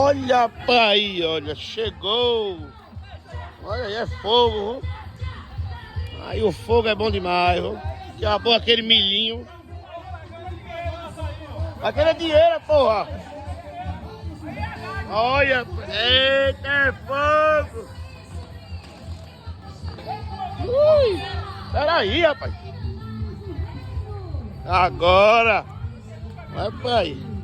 Olha pra aí, olha, chegou. Olha aí, é fogo, viu? Aí o fogo é bom demais, viu? Acabou aquele milhinho. Aquele é dinheiro, porra. Olha, eita, é fogo. Ui, peraí, rapaz. Agora. Vai pra aí.